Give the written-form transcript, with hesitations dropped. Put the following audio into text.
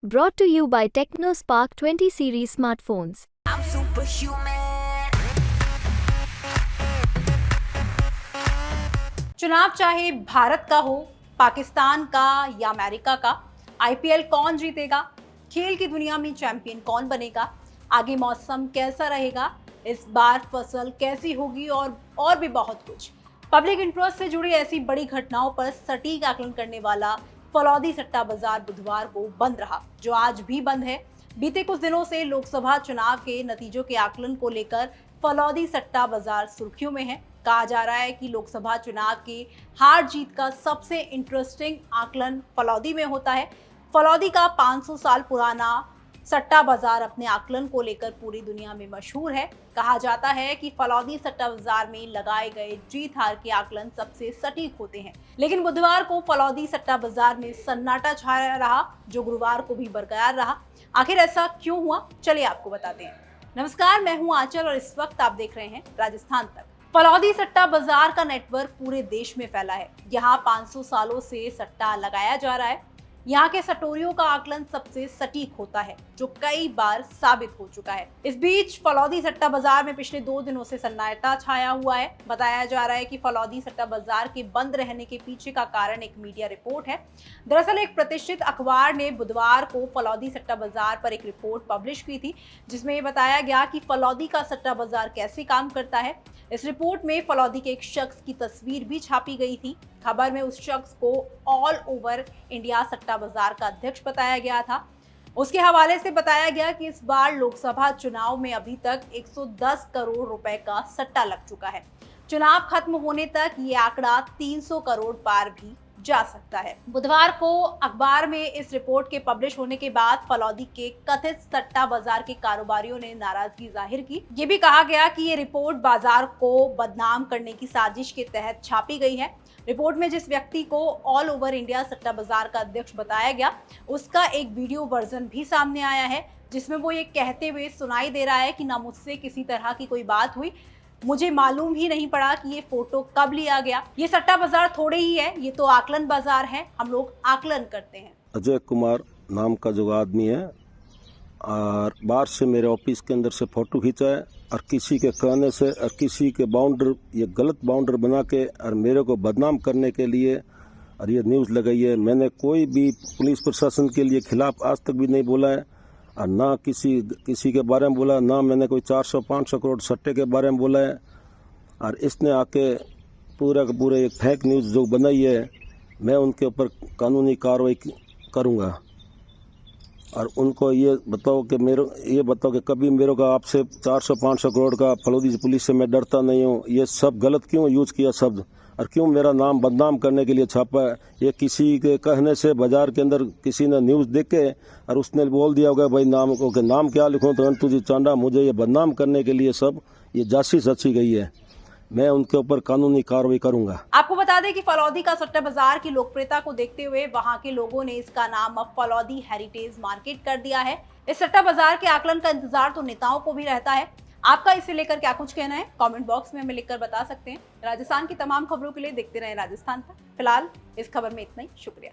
Brought to you by TechnoSpark 20 series smartphones. I'm superhuman. चुनाव चाहे भारत का हो, पाकिस्तान का या अमेरिका का, आईपीएल कौन जीतेगा, खेल की दुनिया में चैंपियन कौन बनेगा, आगे मौसम कैसा रहेगा, इस बार फसल कैसी होगी और भी बहुत कुछ। पब्लिक इंटरेस्ट से जुड़ी ऐसी बड़ी घटनाओं पर सटीक आकलन करने वाला फलौदी सट्टा बाजार बुधवार को बंद रहा, जो आज भी बंद है। बीते कुछ दिनों से लोकसभा चुनाव के नतीजों के आकलन को लेकर फलौदी सट्टा बाजार सुर्खियों में है। कहा जा रहा है कि लोकसभा चुनाव की हार जीत का सबसे इंटरेस्टिंग आकलन फलौदी में होता है। फलौदी का 500 साल पुराना सट्टा बाजार अपने आकलन को लेकर पूरी दुनिया में मशहूर है। कहा जाता है कि फलौदी सट्टा बाजार में लगाए गए जीत हार के आकलन सबसे सटीक होते हैं, लेकिन बुधवार को फलौदी सट्टा बाजार में सन्नाटा छाया रहा, जो गुरुवार को भी बरकरार रहा। आखिर ऐसा क्यों हुआ, चलिए आपको बताते हैं। नमस्कार, मैं हूं आंचल और इस वक्त आप देख रहे हैं राजस्थान तक। फलौदी सट्टा बाजार का नेटवर्क पूरे देश में फैला है। यहाँ 500 सालों से सट्टा लगाया जा रहा है। यहाँ के सटोरियों का आकलन सबसे सटीक होता है, जो कई बार साबित हो चुका है। इस बीच फलौदी सट्टा बाजार में पिछले 2 दिनों से सन्नाटा छाया हुआ है। बताया जा रहा है कि फलौदी सट्टा बाजार के बंद रहने के पीछे का कारण एक मीडिया रिपोर्ट है। दरअसल एक प्रतिष्ठित अखबार ने बुधवार को फलौदी सट्टा बाजार पर एक रिपोर्ट पब्लिश की थी, जिसमें यह बताया गया कि फलौदी का सट्टा बाजार कैसे काम करता है। इस रिपोर्ट में फलौदी के एक शख्स की तस्वीर भी छापी गई थी। खबर में उस शख्स को ऑल ओवर इंडिया सट्टा बाजार का अध्यक्ष बताया गया था। उसके हवाले से बताया गया कि इस बार लोकसभा चुनाव में अभी तक 110 करोड़ रुपए का सट्टा लग चुका है। चुनाव खत्म होने तक ये आंकड़ा 300 करोड़ पार भी जा सकता है। बुधवार को अखबार में इस रिपोर्ट के पब्लिश होने के बाद फलौदी के कथित सट्टा बाजार के कारोबारियों ने नाराजगी जाहिर की। ये भी कहा गया कि ये रिपोर्ट बाजार को बदनाम करने की साजिश के तहत छापी गई है। रिपोर्ट में जिस व्यक्ति को ऑल ओवर इंडिया सट्टा बाजार का अध्यक्ष बताया गया, उसका एक वीडियो वर्जन भी सामने आया है, जिसमें वो ये कहते हुए सुनाई दे रहा है कि ना मुझसे किसी तरह की कोई बात हुई, मुझे मालूम ही नहीं पड़ा कि ये फोटो कब लिया गया। ये सट्टा बाजार थोड़े ही है, ये तो आकलन बाजार है, हम लोग आकलन करते हैं। अजय कुमार नाम का जो आदमी है और बाहर से मेरे ऑफिस के अंदर से फोटो खींचा है और किसी के कहने से और किसी के बाउंडर, ये गलत बाउंडर बना के और मेरे को बदनाम करने के लिए और ये न्यूज़ लगाई है। मैंने कोई भी पुलिस प्रशासन के लिए खिलाफ आज तक भी नहीं बोला है और ना किसी के बारे में बोला, ना मैंने कोई 400-500 करोड़ सट्टे के बारे में बोला है। और इसने आके पूरा का पूरा एक फेक न्यूज़ जो बनाई है, मैं उनके ऊपर कानूनी कार्रवाई करूँगा। और उनको ये बताओ कि कभी मेरे को आपसे 400-500 करोड़ का फलौदी पुलिस से मैं डरता नहीं हूँ। ये सब गलत क्यों यूज़ किया शब्द और क्यों मेरा नाम बदनाम करने के लिए छापा है? ये किसी के कहने से बाजार के अंदर किसी ने न्यूज़ देख के और उसने बोल दिया होगा भाई नाम को कि नाम क्या लिखूँ, तो तुझे चांडा मुझे ये बदनाम करने के लिए सब ये जासूस रची गई है। मैं उनके ऊपर कानूनी कार्रवाई करूंगा। आपको बता दें कि फलौदी का सट्टा बाजार की लोकप्रियता को देखते हुए वहां के लोगों ने इसका नाम अब फलौदी हेरिटेज मार्केट कर दिया है। इस सट्टा बाजार के आकलन का इंतजार तो नेताओं को भी रहता है। आपका इसे लेकर क्या कुछ कहना है, कमेंट बॉक्स में हमें लिखकर बता सकते हैं। राजस्थान की तमाम खबरों के लिए देखते रहें राजस्थान तक। फिलहाल इस खबर में इतना ही, शुक्रिया।